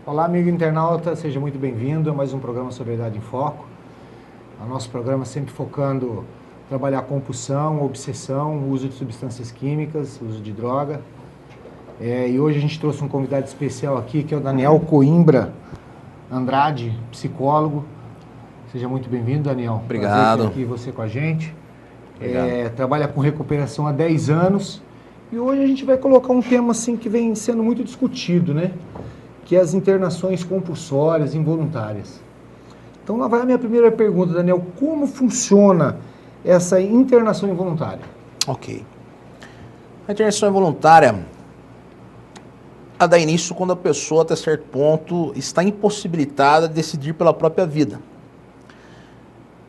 Olá, amigo internauta, seja muito bem-vindo a mais um programa Sobriedade em Foco. O nosso programa sempre focando trabalhar compulsão, obsessão, uso de substâncias químicas, uso de droga. E hoje a gente trouxe um convidado especial aqui, que é o Daniel Coimbra Andrade, psicólogo. Seja muito bem-vindo, Daniel. Obrigado. Prazer ter aqui você com a gente. Trabalha com recuperação há 10 anos. E hoje a gente vai colocar um tema assim que vem sendo muito discutido, né? Que é as internações compulsórias involuntárias. Então lá vai a minha primeira pergunta, Daniel. Como funciona essa internação involuntária? Ok. A internação involuntária dá início quando a pessoa, até certo ponto, está impossibilitada de decidir pela própria vida.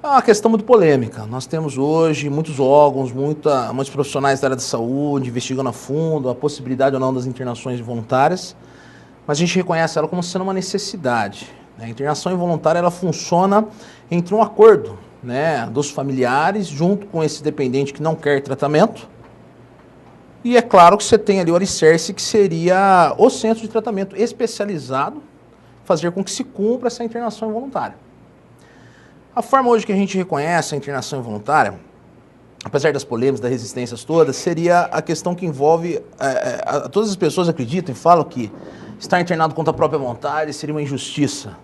É uma questão muito polêmica. Nós temos hoje muitos órgãos, muitos profissionais da área da saúde investigando a fundo a possibilidade ou não das internações involuntárias, mas a gente reconhece ela como sendo uma necessidade. A internação involuntária ela funciona entre um acordo, né, dos familiares junto com esse dependente que não quer tratamento. E é claro que você tem ali o alicerce, que seria o centro de tratamento especializado, fazer com que se cumpra essa internação involuntária. A forma hoje que a gente reconhece a internação involuntária, apesar das polêmicas, das resistências todas, seria a questão que envolve... todas as pessoas acreditam e falam que estar internado contra a própria vontade seria uma injustiça.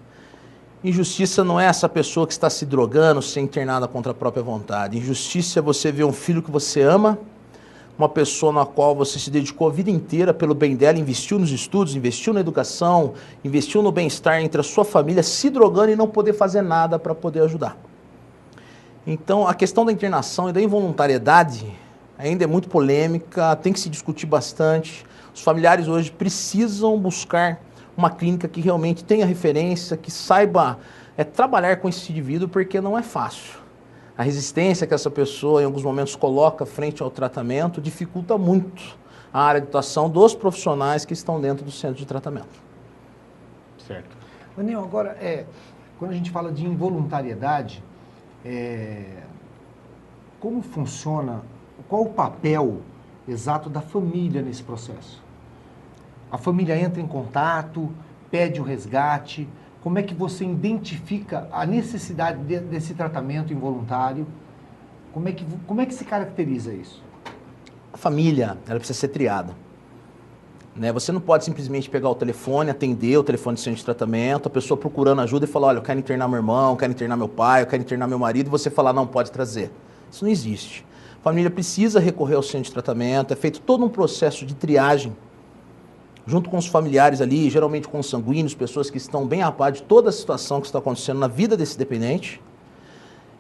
Injustiça não é essa pessoa que está se drogando ser internada contra a própria vontade. Injustiça é você ver um filho que você ama, uma pessoa na qual você se dedicou a vida inteira pelo bem dela, investiu nos estudos, investiu na educação, investiu no bem-estar entre a sua família, se drogando e não poder fazer nada para poder ajudar. Então, a questão da internação e da involuntariedade ainda é muito polêmica, tem que se discutir bastante. Os familiares hoje precisam buscar uma clínica que realmente tenha referência, que saiba trabalhar com esse indivíduo, porque não é fácil. A resistência que essa pessoa, em alguns momentos, coloca frente ao tratamento dificulta muito a área de atuação dos profissionais que estão dentro do centro de tratamento. Certo. Daniel, agora, quando a gente fala de involuntariedade, como funciona, qual o papel exato da família nesse processo? A família entra em contato, pede o resgate. Como é que você identifica a necessidade desse tratamento involuntário? Como é que se caracteriza isso? A família, ela precisa ser triada. Né? Você não pode simplesmente pegar o telefone, atender o telefone de centro de tratamento, a pessoa procurando ajuda e falar, olha, eu quero internar meu irmão, eu quero internar meu pai, eu quero internar meu marido, e você falar, não, pode trazer. Isso não existe. A família precisa recorrer ao centro de tratamento, é feito todo um processo de triagem, junto com os familiares ali, geralmente com os sanguíneos, pessoas que estão bem a par de toda a situação que está acontecendo na vida desse dependente.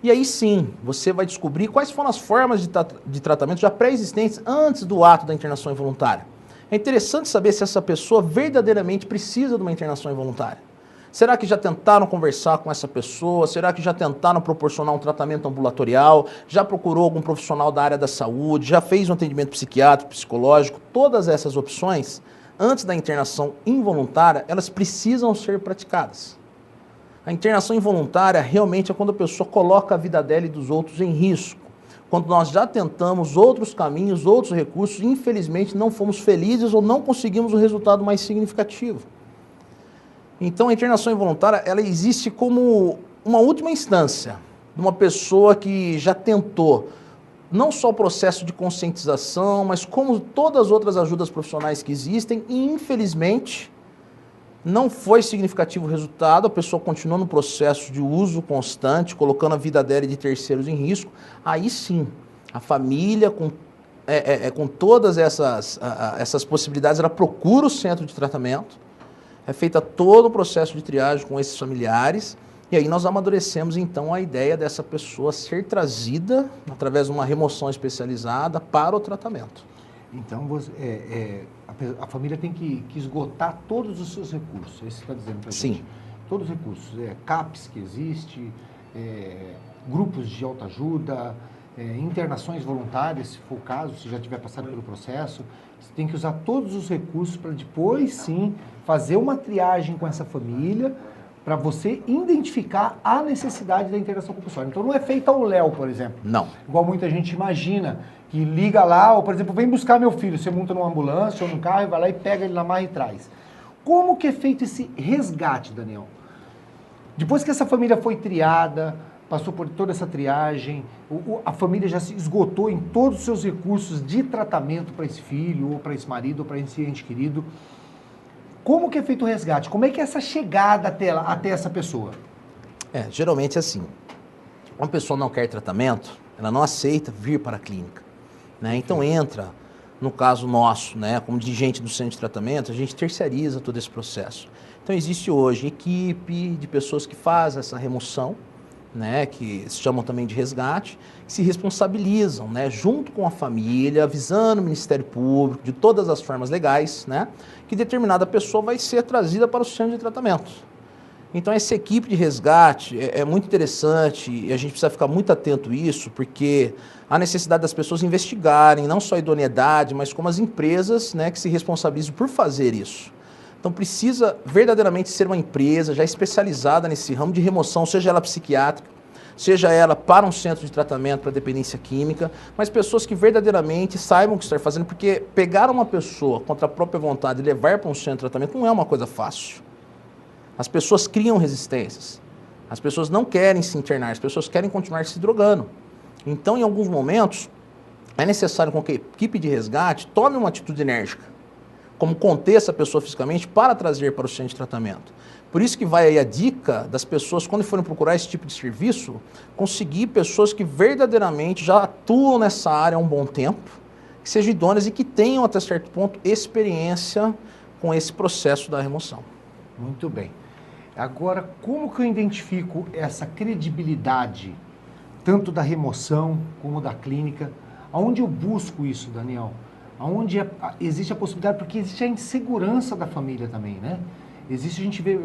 E aí sim, você vai descobrir quais foram as formas de tratamento já pré-existentes antes do ato da internação involuntária. É interessante saber se essa pessoa verdadeiramente precisa de uma internação involuntária. Será que já tentaram conversar com essa pessoa? Será que já tentaram proporcionar um tratamento ambulatorial? Já procurou algum profissional da área da saúde? Já fez um atendimento psiquiátrico, psicológico? Todas essas opções, antes da internação involuntária, elas precisam ser praticadas. A internação involuntária realmente é quando a pessoa coloca a vida dela e dos outros em risco. Quando nós já tentamos outros caminhos, outros recursos, infelizmente não fomos felizes ou não conseguimos um resultado mais significativo. Então a internação involuntária, ela existe como uma última instância de uma pessoa que já tentou não só o processo de conscientização, mas como todas as outras ajudas profissionais que existem e, infelizmente, não foi significativo o resultado, a pessoa continuou no processo de uso constante, colocando a vida dela e de terceiros em risco. Aí sim, a família, com todas essas possibilidades, ela procura o centro de tratamento, é feita todo o processo de triagem com esses familiares, e aí nós amadurecemos, então, a ideia dessa pessoa ser trazida, através de uma remoção especializada, para o tratamento. Então, a família tem que esgotar todos os seus recursos, é isso que você está dizendo para a gente? Sim. Todos os recursos, CAPS que existe, grupos de autoajuda, internações voluntárias, se for o caso, se já tiver passado pelo processo, você tem que usar todos os recursos para depois, sim, fazer uma triagem com essa família, para você identificar a necessidade da internação compulsória. Então não é feita ao léu, por exemplo. Não. Igual muita gente imagina, que liga lá, ou por exemplo, vem buscar meu filho, você monta numa ambulância ou num carro e vai lá e pega ele na marra e traz. Como que é feito esse resgate, Daniel? Depois que essa família foi triada, passou por toda essa triagem, a família já se esgotou em todos os seus recursos de tratamento para esse filho, ou para esse marido, ou para esse ente querido. Como que é feito o resgate? Como é que é essa chegada até essa pessoa? Geralmente é assim. Uma pessoa não quer tratamento, ela não aceita vir para a clínica, né? Então entra, no caso nosso, né, como dirigente do centro de tratamento, a gente terceiriza todo esse processo. Então existe hoje equipe de pessoas que fazem essa remoção, né, que se chamam também de resgate, que se responsabilizam, né, junto com a família, avisando o Ministério Público de todas as formas legais, né, que determinada pessoa vai ser trazida para o centro de tratamento. Então essa equipe de resgate é muito interessante e a gente precisa ficar muito atento a isso, porque há necessidade das pessoas investigarem não só a idoneidade, mas como as empresas, né, que se responsabilizam por fazer isso. Então precisa verdadeiramente ser uma empresa já especializada nesse ramo de remoção, seja ela psiquiátrica, seja ela para um centro de tratamento para dependência química, mas pessoas que verdadeiramente saibam o que estão fazendo, porque pegar uma pessoa contra a própria vontade e levar para um centro de tratamento não é uma coisa fácil. As pessoas criam resistências, as pessoas não querem se internar, as pessoas querem continuar se drogando. Então, em alguns momentos, é necessário que a equipe de resgate tome uma atitude enérgica, como conter essa pessoa fisicamente para trazer para o centro de tratamento. Por isso que vai aí a dica das pessoas, quando forem procurar esse tipo de serviço, conseguir pessoas que verdadeiramente já atuam nessa área há um bom tempo, que sejam idôneas e que tenham, até certo ponto, experiência com esse processo da remoção. Muito bem. Agora, como que eu identifico essa credibilidade, tanto da remoção como da clínica? Aonde eu busco isso, Daniel? Aonde existe a possibilidade, porque existe a insegurança da família também, né? Existe, a gente vê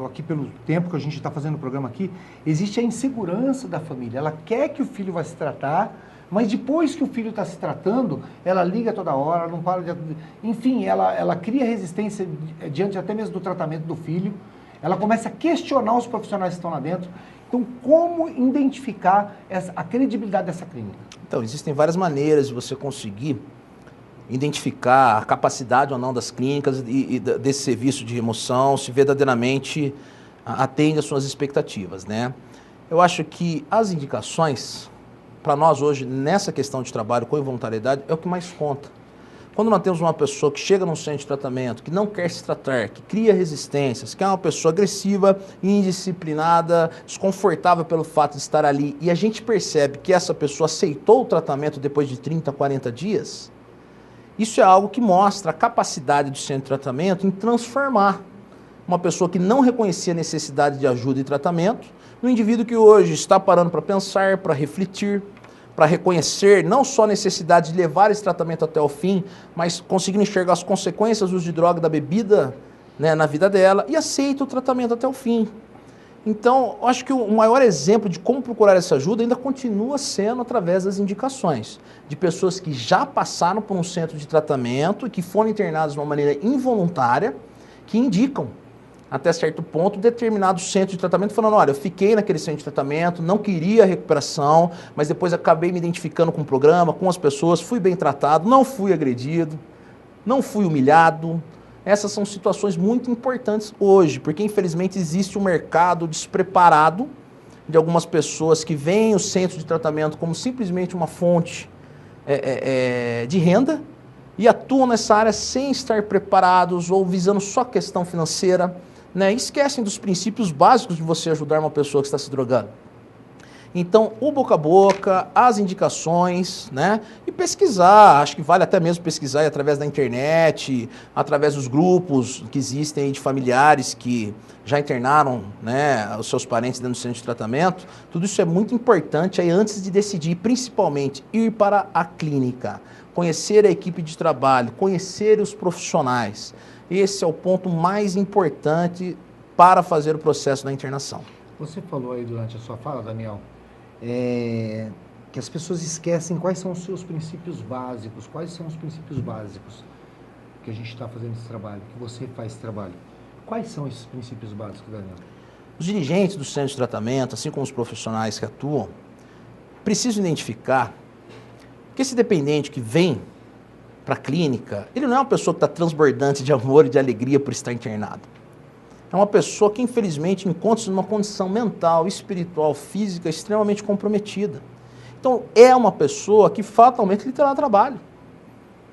aqui pelo tempo que a gente está fazendo o programa aqui, existe a insegurança da família. Ela quer que o filho vá se tratar, mas depois que o filho está se tratando, ela liga toda hora, não para de... Enfim, ela cria resistência diante até mesmo do tratamento do filho. Ela começa a questionar os profissionais que estão lá dentro. Então, como identificar a credibilidade dessa clínica? Então, existem várias maneiras de você conseguir identificar a capacidade ou não das clínicas e desse serviço de remoção, se verdadeiramente atende às suas expectativas, né? Eu acho que as indicações, para nós hoje, nessa questão de trabalho com involuntariedade, é o que mais conta. Quando nós temos uma pessoa que chega num centro de tratamento, que não quer se tratar, que cria resistências, que é uma pessoa agressiva, indisciplinada, desconfortável pelo fato de estar ali, e a gente percebe que essa pessoa aceitou o tratamento depois de 30, 40 dias, isso é algo que mostra a capacidade do centro de tratamento em transformar uma pessoa que não reconhecia a necessidade de ajuda e tratamento, no indivíduo que hoje está parando para pensar, para refletir, para reconhecer não só a necessidade de levar esse tratamento até o fim, mas conseguindo enxergar as consequências do uso de droga, da bebida, né, na vida dela, e aceita o tratamento até o fim. Então, eu acho que o maior exemplo de como procurar essa ajuda ainda continua sendo através das indicações de pessoas que já passaram por um centro de tratamento e que foram internadas de uma maneira involuntária, que indicam até certo ponto, determinado centro de tratamento, falando, olha, eu fiquei naquele centro de tratamento, não queria recuperação, mas depois acabei me identificando com o programa, com as pessoas, fui bem tratado, não fui agredido, não fui humilhado. Essas são situações muito importantes hoje, porque infelizmente existe um mercado despreparado de algumas pessoas que veem o centro de tratamento como simplesmente uma fonte de renda e atuam nessa área sem estar preparados ou visando só a questão financeira, né? Esquecem dos princípios básicos de você ajudar uma pessoa que está se drogando. Então, o boca a boca, as indicações, né? E pesquisar, acho que vale até mesmo pesquisar através da internet, através dos grupos que existem aí de familiares que já internaram, né, os seus parentes dentro do centro de tratamento. Tudo isso é muito importante aí antes de decidir, principalmente, ir para a clínica, conhecer a equipe de trabalho, conhecer os profissionais. Esse é o ponto mais importante para fazer o processo da internação. Você falou aí durante a sua fala, Daniel, que as pessoas esquecem quais são os seus princípios básicos. Quais são os princípios básicos que a gente está fazendo esse trabalho, que você faz esse trabalho? Quais são esses princípios básicos, Daniel? Os dirigentes do centro de tratamento, assim como os profissionais que atuam, precisam identificar que esse dependente que vem para a clínica, ele não é uma pessoa que está transbordante de amor e de alegria por estar internado. É uma pessoa que, infelizmente, encontra-se numa condição mental, espiritual, física extremamente comprometida. Então, é uma pessoa que fatalmente lhe terá trabalho.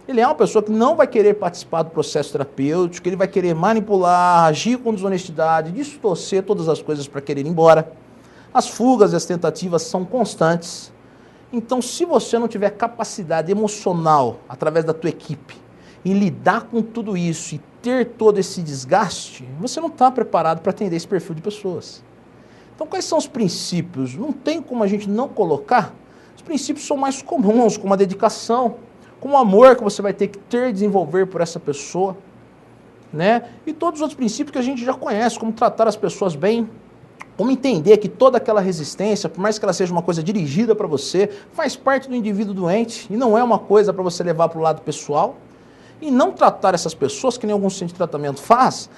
Ele é uma pessoa que não vai querer participar do processo terapêutico, ele vai querer manipular, agir com desonestidade, distorcer todas as coisas para querer ir embora. As fugas e as tentativas são constantes. Então, se você não tiver capacidade emocional, através da tua equipe, em lidar com tudo isso e ter todo esse desgaste, você não está preparado para atender esse perfil de pessoas. Então, quais são os princípios? Não tem como a gente não colocar. Os princípios são mais comuns, como a dedicação, como o amor que você vai ter que desenvolver por essa pessoa, né? E todos os outros princípios que a gente já conhece, como tratar as pessoas bem, como entender que toda aquela resistência, por mais que ela seja uma coisa dirigida para você, faz parte do indivíduo doente e não é uma coisa para você levar para o lado pessoal. E não tratar essas pessoas, que nem algum centro de tratamento faz,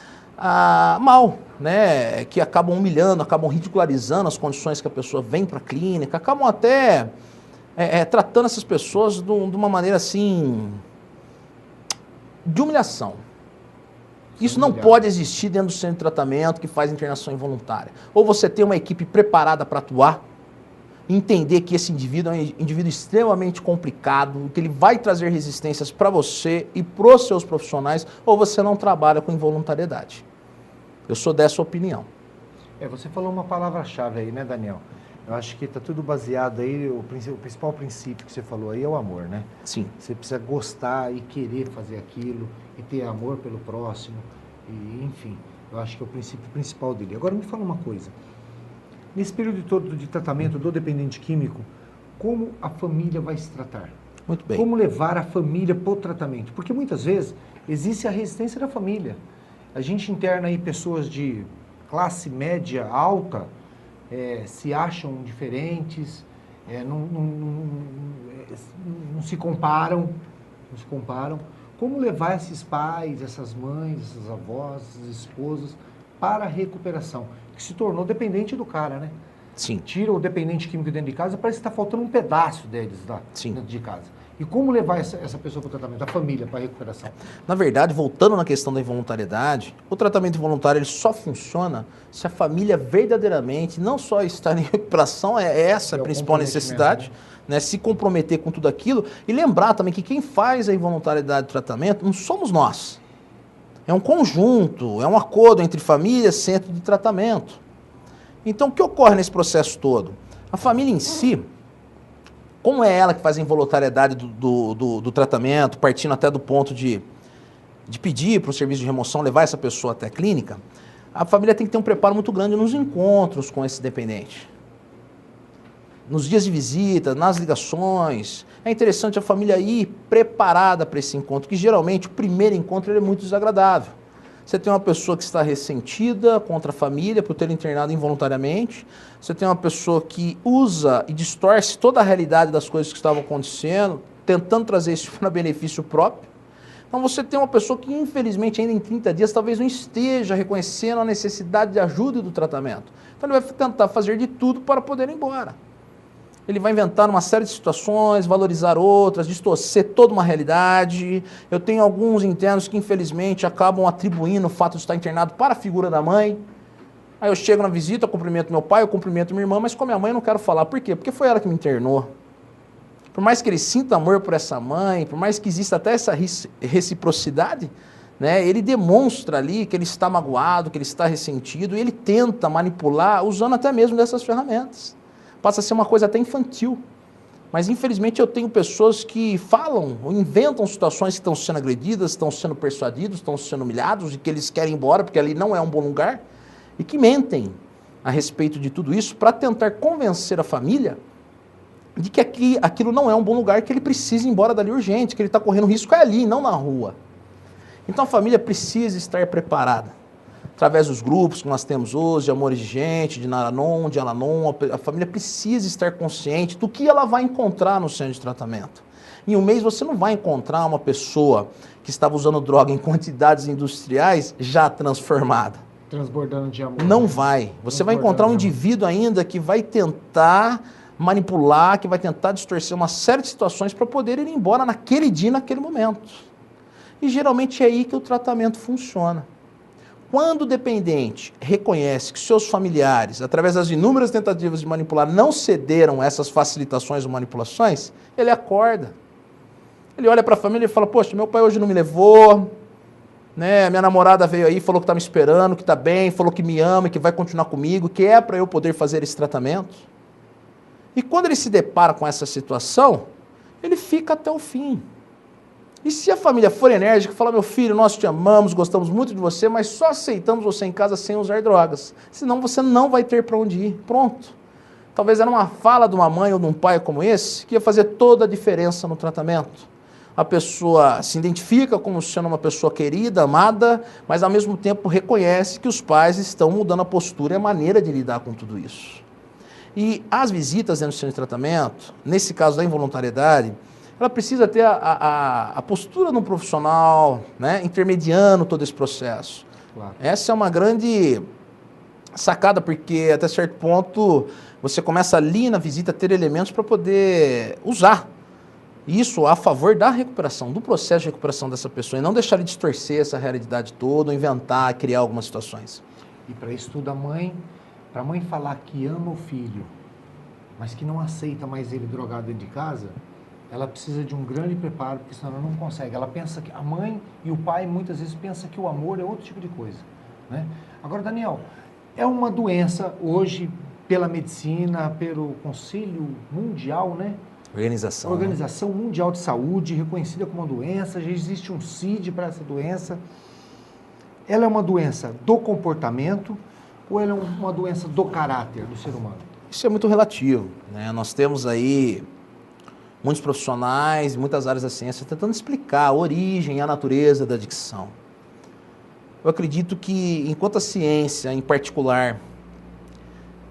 mal, né? Que acabam humilhando, acabam ridicularizando as condições que a pessoa vem para a clínica, acabam até tratando essas pessoas de uma maneira assim, de humilhação. Isso não pode existir dentro do centro de tratamento que faz internação involuntária. Ou você tem uma equipe preparada para atuar, entender que esse indivíduo é um indivíduo extremamente complicado, que ele vai trazer resistências para você e para os seus profissionais, ou você não trabalha com involuntariedade. Eu sou dessa opinião. Você falou uma palavra-chave aí, né, Daniel? Eu acho que está tudo baseado aí, o principal princípio que você falou aí é o amor, né? Sim. Você precisa gostar e querer fazer aquilo, e ter amor pelo próximo, e enfim, eu acho que é o princípio principal dele. Agora me fala uma coisa, nesse período todo de tratamento do dependente químico, como a família vai se tratar? Muito bem. Como levar a família para o tratamento? Porque muitas vezes existe a resistência da família. A gente interna aí pessoas de classe média alta, se acham diferentes, não se comparam, Como levar esses pais, essas mães, essas avós, essas esposas para a recuperação? Que se tornou dependente do cara, né? Sim. Tira o dependente químico dentro de casa, parece que está faltando um pedaço deles lá dentro de casa. E como levar essa pessoa para o tratamento, a família para a recuperação? Na verdade, voltando na questão da involuntariedade, o tratamento involuntário ele só funciona se a família verdadeiramente não só estar em recuperação, essa a principal necessidade, né? Se comprometer com tudo aquilo e lembrar também que quem faz a involuntariedade do tratamento não somos nós. É um conjunto, é um acordo entre família e centro de tratamento. Então, o que ocorre nesse processo todo? A família em si, como é ela que faz a involuntariedade do tratamento, partindo até do ponto de pedir para o serviço de remoção levar essa pessoa até a clínica, a família tem que ter um preparo muito grande nos encontros com esse dependente. Nos dias de visita, nas ligações. É interessante a família ir preparada para esse encontro, que geralmente o primeiro encontro ele é muito desagradável. Você tem uma pessoa que está ressentida contra a família por ter internado involuntariamente. Você tem uma pessoa que usa e distorce toda a realidade das coisas que estavam acontecendo, tentando trazer isso para benefício próprio. Então você tem uma pessoa que, infelizmente, ainda em 30 dias, talvez não esteja reconhecendo a necessidade de ajuda e do tratamento. Então ele vai tentar fazer de tudo para poder ir embora. Ele vai inventar uma série de situações, valorizar outras, distorcer toda uma realidade. Eu tenho alguns internos que, infelizmente, acabam atribuindo o fato de estar internado para a figura da mãe. Aí eu chego na visita, eu cumprimento meu pai, eu cumprimento minha irmã, mas com a minha mãe eu não quero falar. Por quê? Porque foi ela que me internou. Por mais que ele sinta amor por essa mãe, por mais que exista até essa reciprocidade, né, ele demonstra ali que ele está magoado, que ele está ressentido, e ele tenta manipular usando até mesmo dessas ferramentas. Passa a ser uma coisa até infantil. Mas, infelizmente, eu tenho pessoas que falam ou inventam situações que estão sendo agredidas, estão sendo persuadidos, estão sendo humilhados e que eles querem ir embora porque ali não é um bom lugar e que mentem a respeito de tudo isso para tentar convencer a família de que aquilo não é um bom lugar, que ele precisa ir embora dali urgente, que ele está correndo risco ali, não na rua. Então, a família precisa estar preparada. Através dos grupos que nós temos hoje, de Amores de Gente, de Naranon, de Alanon, a família precisa estar consciente do que ela vai encontrar no centro de tratamento. Em um mês você não vai encontrar uma pessoa que estava usando droga em quantidades industriais já transformada. Transbordando de amor. Não vai. Você vai encontrar um indivíduo ainda que vai tentar manipular, que vai tentar distorcer uma série de situações para poder ir embora naquele dia, naquele momento. E geralmente é aí que o tratamento funciona. Quando o dependente reconhece que seus familiares, através das inúmeras tentativas de manipular, não cederam a essas facilitações ou manipulações, ele acorda. Ele olha para a família e fala, poxa, meu pai hoje não me levou, né? Minha namorada veio aí, falou que está me esperando, que está bem, falou que me ama, que vai continuar comigo, que é para eu poder fazer esse tratamento. E quando ele se depara com essa situação, ele fica até o fim. E se a família for enérgica e falar, meu filho, nós te amamos, gostamos muito de você, mas só aceitamos você em casa sem usar drogas. Senão você não vai ter para onde ir. Pronto. Talvez era uma fala de uma mãe ou de um pai como esse que ia fazer toda a diferença no tratamento. A pessoa se identifica como sendo uma pessoa querida, amada, mas ao mesmo tempo reconhece que os pais estão mudando a postura e a maneira de lidar com tudo isso. E as visitas dentro do centro de tratamento, nesse caso da involuntariedade, ela precisa ter a postura de um profissional, né, intermediando todo esse processo. Claro. Essa é uma grande sacada, porque até certo ponto você começa ali na visita a ter elementos para poder usar isso a favor da recuperação, do processo de recuperação dessa pessoa, e não deixar ele distorcer essa realidade toda, ou inventar, criar algumas situações. E para isso tudo para a mãe falar que ama o filho, mas que não aceita mais ele drogado dentro de casa, ela precisa de um grande preparo, porque senão ela não consegue. Ela pensa que a mãe e o pai muitas vezes pensam que o amor é outro tipo de coisa, né? Agora, Daniel, é uma doença hoje pela medicina, pelo Conselho Mundial, né? Organização Mundial de Saúde, reconhecida como uma doença, já existe um CID para essa doença. Ela é uma doença do comportamento ou ela é uma doença do caráter do ser humano? Isso é muito relativo, né? Nós temos aí muitos profissionais, muitas áreas da ciência tentando explicar a origem e a natureza da adicção. Eu acredito que, enquanto a ciência, em particular,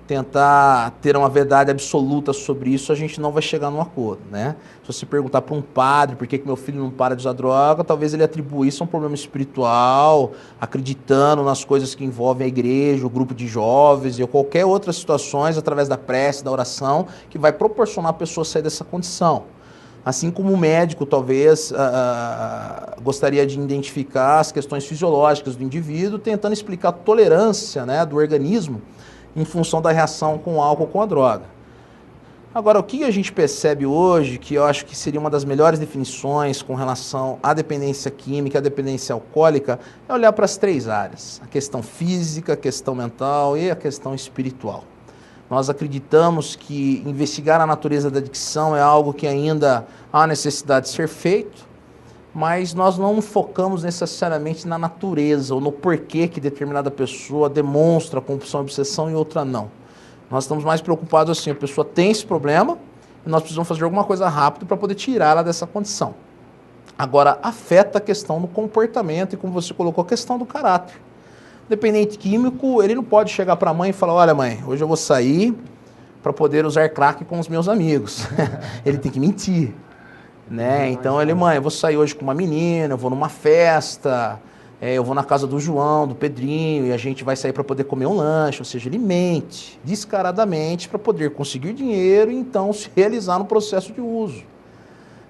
tentar ter uma verdade absoluta sobre isso, a gente não vai chegar num acordo, né? Se você perguntar para um padre por que meu filho não para de usar droga, talvez ele atribua isso a um problema espiritual, acreditando nas coisas que envolvem a igreja, o grupo de jovens ou qualquer outras situações, através da prece, da oração, que vai proporcionar a pessoa sair dessa condição. Assim como o médico, talvez, gostaria de identificar as questões fisiológicas do indivíduo, tentando explicar a tolerância, né, do organismo em função da reação com o álcool ou com a droga. Agora, o que a gente percebe hoje, que eu acho que seria uma das melhores definições com relação à dependência química, à dependência alcoólica, é olhar para as três áreas: a questão física, a questão mental e a questão espiritual. Nós acreditamos que investigar a natureza da adicção é algo que ainda há necessidade de ser feito, mas nós não focamos necessariamente na natureza ou no porquê que determinada pessoa demonstra compulsão e obsessão e outra não. Nós estamos mais preocupados assim, a pessoa tem esse problema e nós precisamos fazer alguma coisa rápido para poder tirá-la dessa condição. Agora, afeta a questão do comportamento e, como você colocou, a questão do caráter. O dependente químico, ele não pode chegar para a mãe e falar, olha mãe, hoje eu vou sair para poder usar crack com os meus amigos. Ele tem que mentir. Né? Então ele, mãe, eu vou sair hoje com uma menina, eu vou numa festa, eu vou na casa do João, do Pedrinho, e a gente vai sair para poder comer um lanche, ou seja, ele mente descaradamente para poder conseguir dinheiro e então se realizar no processo de uso.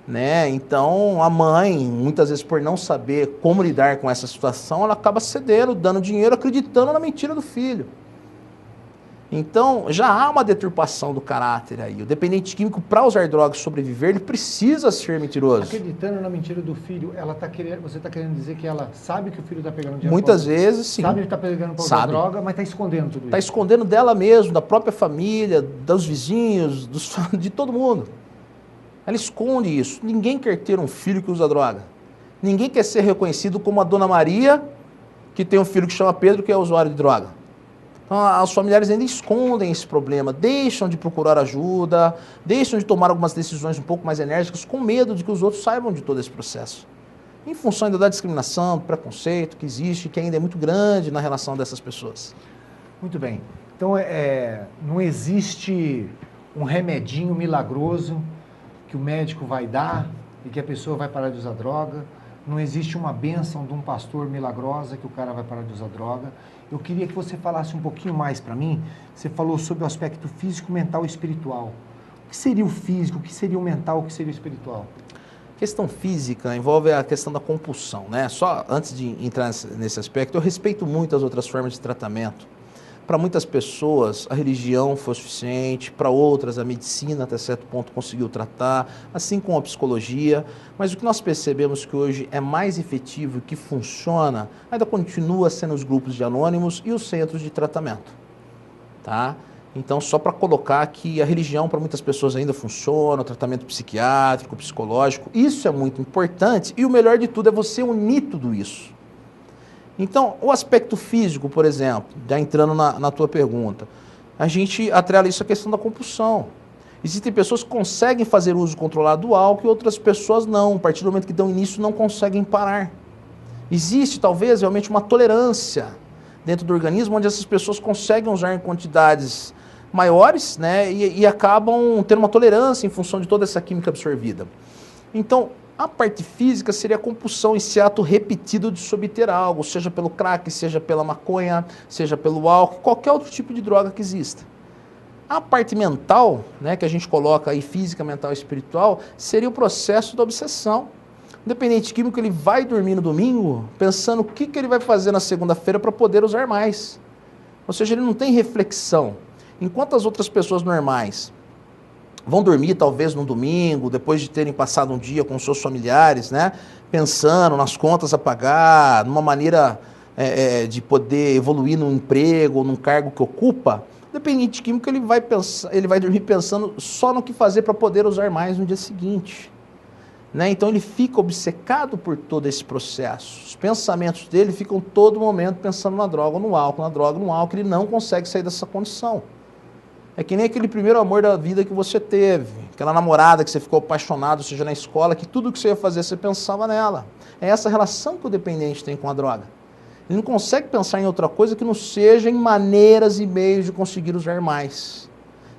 Né? Então a mãe, muitas vezes por não saber como lidar com essa situação, ela acaba cedendo, dando dinheiro, acreditando na mentira do filho. Então, já há uma deturpação do caráter aí. O dependente químico, para usar drogas e sobreviver, ele precisa ser mentiroso. Acreditando na mentira do filho, você está querendo dizer que ela sabe que o filho está pegando dinheiro? Muitas vezes, sim. Sabe que ele está pegando para usar droga, mas está escondendo tudo isso. Está escondendo dela mesmo, da própria família, dos vizinhos, de todo mundo. Ela esconde isso. Ninguém quer ter um filho que usa droga. Ninguém quer ser reconhecido como a Dona Maria, que tem um filho que chama Pedro, que é usuário de droga. Então, os familiares ainda escondem esse problema, deixam de procurar ajuda, deixam de tomar algumas decisões um pouco mais enérgicas, com medo de que os outros saibam de todo esse processo. Em função ainda da discriminação, do preconceito que existe, que ainda é muito grande na relação dessas pessoas. Muito bem. Então, não existe um remedinho milagroso que o médico vai dar e que a pessoa vai parar de usar droga. Não existe uma bênção de um pastor milagrosa que o cara vai parar de usar droga. Eu queria que você falasse um pouquinho mais para mim. Você falou sobre o aspecto físico, mental e espiritual. O que seria o físico, o que seria o mental, o que seria o espiritual? A questão física envolve a questão da compulsão, né? Só antes de entrar nesse aspecto, eu respeito muito as outras formas de tratamento. Para muitas pessoas, a religião foi suficiente, para outras, a medicina até certo ponto conseguiu tratar, assim como a psicologia, mas o que nós percebemos que hoje é mais efetivo e que funciona, ainda continua sendo os grupos de anônimos e os centros de tratamento, tá? Então, só para colocar que a religião para muitas pessoas ainda funciona, o tratamento psiquiátrico, psicológico, isso é muito importante e o melhor de tudo é você unir tudo isso. Então, o aspecto físico, por exemplo, já entrando na tua pergunta, a gente atrela isso à questão da compulsão. Existem pessoas que conseguem fazer uso controlado do álcool e outras pessoas não. A partir do momento que dão início, não conseguem parar. Existe, talvez, realmente uma tolerância dentro do organismo, onde essas pessoas conseguem usar em quantidades maiores, né, e acabam tendo uma tolerância em função de toda essa química absorvida. Então, a parte física seria a compulsão, esse ato repetido de se obter algo, seja pelo crack, seja pela maconha, seja pelo álcool, qualquer outro tipo de droga que exista. A parte mental, né, que a gente coloca aí, física, mental e espiritual, seria o processo da obsessão. O dependente químico, ele vai dormir no domingo pensando o que ele vai fazer na segunda-feira para poder usar mais. Ou seja, ele não tem reflexão. Enquanto as outras pessoas normais vão dormir talvez no domingo, depois de terem passado um dia com seus familiares, né, pensando nas contas a pagar, numa maneira de poder evoluir num emprego, num cargo que ocupa, o dependente químico ele vai dormir pensando só no que fazer para poder usar mais no dia seguinte. Né? Então ele fica obcecado por todo esse processo. Os pensamentos dele ficam todo momento pensando na droga, no álcool, na droga, no álcool. Ele não consegue sair dessa condição. É que nem aquele primeiro amor da vida que você teve, aquela namorada que você ficou apaixonado, seja na escola, que tudo que você ia fazer você pensava nela. É essa relação que o dependente tem com a droga. Ele não consegue pensar em outra coisa que não seja em maneiras e meios de conseguir usar mais.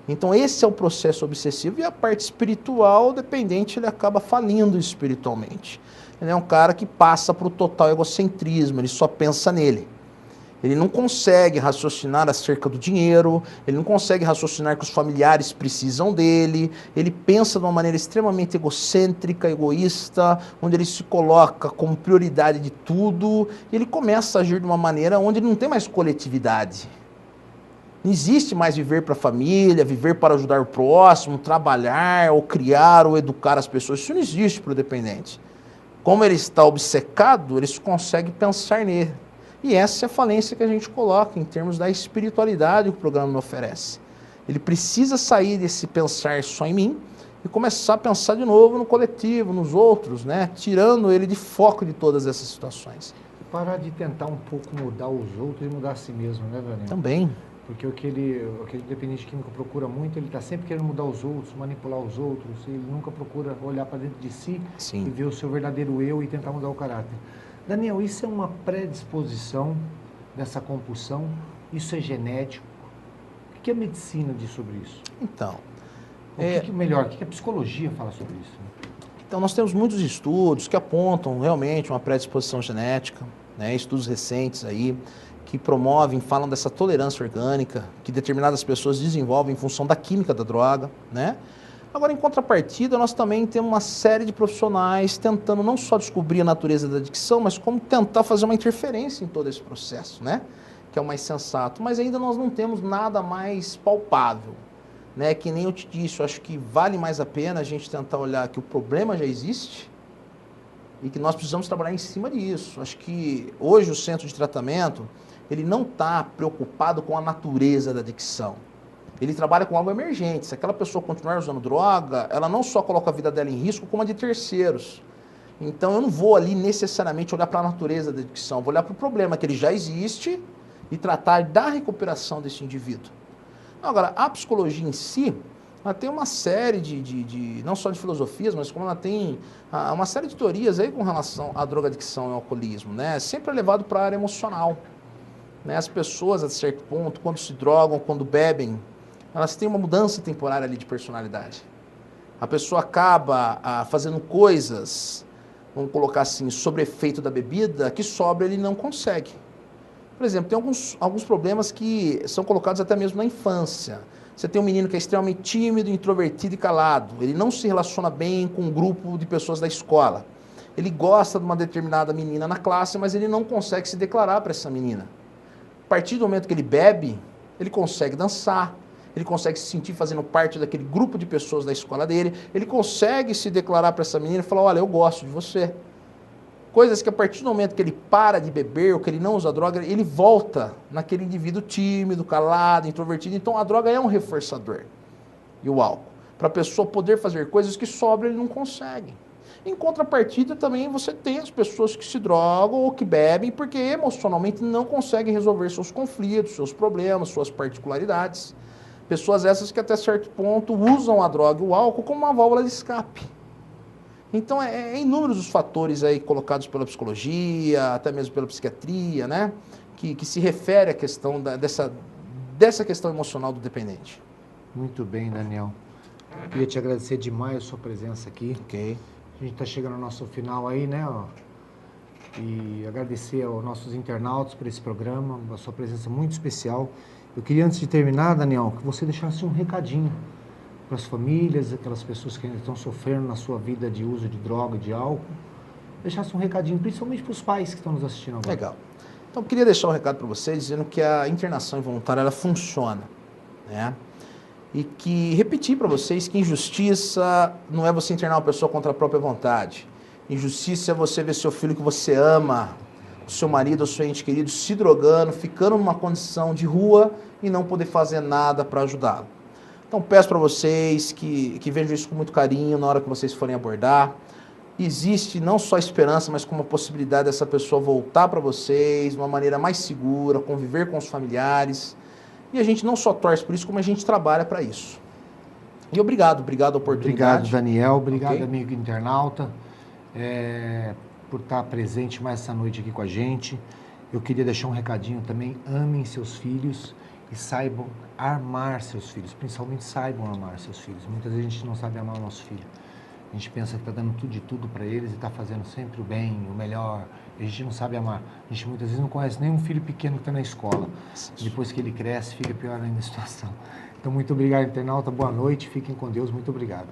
Então esse é o processo obsessivo. E a parte espiritual, o dependente, ele acaba falindo espiritualmente. Ele é um cara que passa para o total egocentrismo, ele só pensa nele. Ele não consegue raciocinar acerca do dinheiro, ele não consegue raciocinar que os familiares precisam dele, ele pensa de uma maneira extremamente egocêntrica, egoísta, onde ele se coloca como prioridade de tudo, e ele começa a agir de uma maneira onde ele não tem mais coletividade. Não existe mais viver para a família, viver para ajudar o próximo, trabalhar, ou criar, ou educar as pessoas. Isso não existe para o dependente. Como ele está obcecado, ele só consegue pensar nele. E essa é a falência que a gente coloca em termos da espiritualidade que o programa me oferece. Ele precisa sair desse pensar só em mim e começar a pensar de novo no coletivo, nos outros, né? Tirando ele de foco de todas essas situações. Parar de tentar um pouco mudar os outros e mudar a si mesmo, né, Daniel? Também. Porque o que aquele dependente químico procura muito, ele está sempre querendo mudar os outros, manipular os outros, ele nunca procura olhar para dentro de si Sim. e ver o seu verdadeiro eu e tentar mudar o caráter. Daniel, isso é uma predisposição dessa compulsão? Isso é genético? O que a medicina diz sobre isso? Então, o que a psicologia fala sobre isso? Então, nós temos muitos estudos que apontam realmente uma predisposição genética, né? Estudos recentes aí, que promovem, falam dessa tolerância orgânica que determinadas pessoas desenvolvem em função da química da droga, né? Agora, em contrapartida, nós também temos uma série de profissionais tentando não só descobrir a natureza da adicção, mas como tentar fazer uma interferência em todo esse processo, né? Que é o mais sensato. Mas ainda nós não temos nada mais palpável, né? Que nem eu te disse, eu acho que vale mais a pena a gente tentar olhar que o problema já existe e que nós precisamos trabalhar em cima disso. Acho que hoje o centro de tratamento, ele não está preocupado com a natureza da adicção. Ele trabalha com algo emergente. Se aquela pessoa continuar usando droga, ela não só coloca a vida dela em risco, como a de terceiros. Então eu não vou ali necessariamente olhar para a natureza da adicção, vou olhar para o problema que ele já existe e tratar da recuperação desse indivíduo. Agora, a psicologia em si, ela tem uma série não só de filosofias, mas como ela tem uma série de teorias aí com relação à drogadicção e ao alcoolismo, né? Sempre é levado para a área emocional. Né? As pessoas, a certo ponto, quando se drogam, quando bebem, elas têm uma mudança temporária ali de personalidade. A pessoa acaba fazendo coisas, vamos colocar assim, sob efeito da bebida, que sobra ele não consegue. Por exemplo, tem alguns problemas que são colocados até mesmo na infância. Você tem um menino que é extremamente tímido, introvertido e calado. Ele não se relaciona bem com um grupo de pessoas da escola. Ele gosta de uma determinada menina na classe, mas ele não consegue se declarar para essa menina. A partir do momento que ele bebe, ele consegue dançar, ele consegue se sentir fazendo parte daquele grupo de pessoas da escola dele, ele consegue se declarar para essa menina e falar, olha, eu gosto de você. Coisas que a partir do momento que ele para de beber ou que ele não usa droga, ele volta naquele indivíduo tímido, calado, introvertido. Então a droga é um reforçador. E o álcool. Para a pessoa poder fazer coisas que sobra ele não consegue. Em contrapartida também você tem as pessoas que se drogam ou que bebem porque emocionalmente não conseguem resolver seus conflitos, seus problemas, suas particularidades. Pessoas essas que até certo ponto usam a droga e o álcool como uma válvula de escape. Então, é inúmeros os fatores aí colocados pela psicologia, até mesmo pela psiquiatria, né? Que se refere à questão dessa questão emocional do dependente. Muito bem, Daniel. Queria te agradecer demais a sua presença aqui. Ok. A gente está chegando ao nosso final aí, né? Ó, e agradecer aos nossos internautas por esse programa, a sua presença muito especial. Eu queria, antes de terminar, Daniel, que você deixasse um recadinho para as famílias, aquelas pessoas que ainda estão sofrendo na sua vida de uso de droga, de álcool. Deixasse um recadinho, principalmente para os pais que estão nos assistindo agora. Legal. Então, eu queria deixar um recado para vocês, dizendo que a internação involuntária, ela funciona, né? E que, repetir para vocês que injustiça não é você internar uma pessoa contra a própria vontade. Injustiça é você ver seu filho que você ama, o seu marido ou seu ente querido se drogando, ficando numa condição de rua e não poder fazer nada para ajudá-lo. Então peço para vocês que vejam isso com muito carinho na hora que vocês forem abordar. Existe não só esperança, mas como a possibilidade dessa pessoa voltar para vocês de uma maneira mais segura, conviver com os familiares. E a gente não só torce por isso, como a gente trabalha para isso. E obrigado a oportunidade. Obrigado, Daniel. Obrigado, Okay. amigo internauta, por estar presente mais essa noite aqui com a gente. Eu queria deixar um recadinho também. Amem seus filhos e saibam amar seus filhos. Principalmente saibam amar seus filhos. Muitas vezes a gente não sabe amar o nosso filho. A gente pensa que está dando tudo de tudo para eles e está fazendo sempre o bem, o melhor. A gente não sabe amar. A gente muitas vezes não conhece nem um filho pequeno que está na escola. Depois que ele cresce, fica pior ainda a situação. Então, muito obrigado, internauta. Boa noite. Fiquem com Deus. Muito obrigado.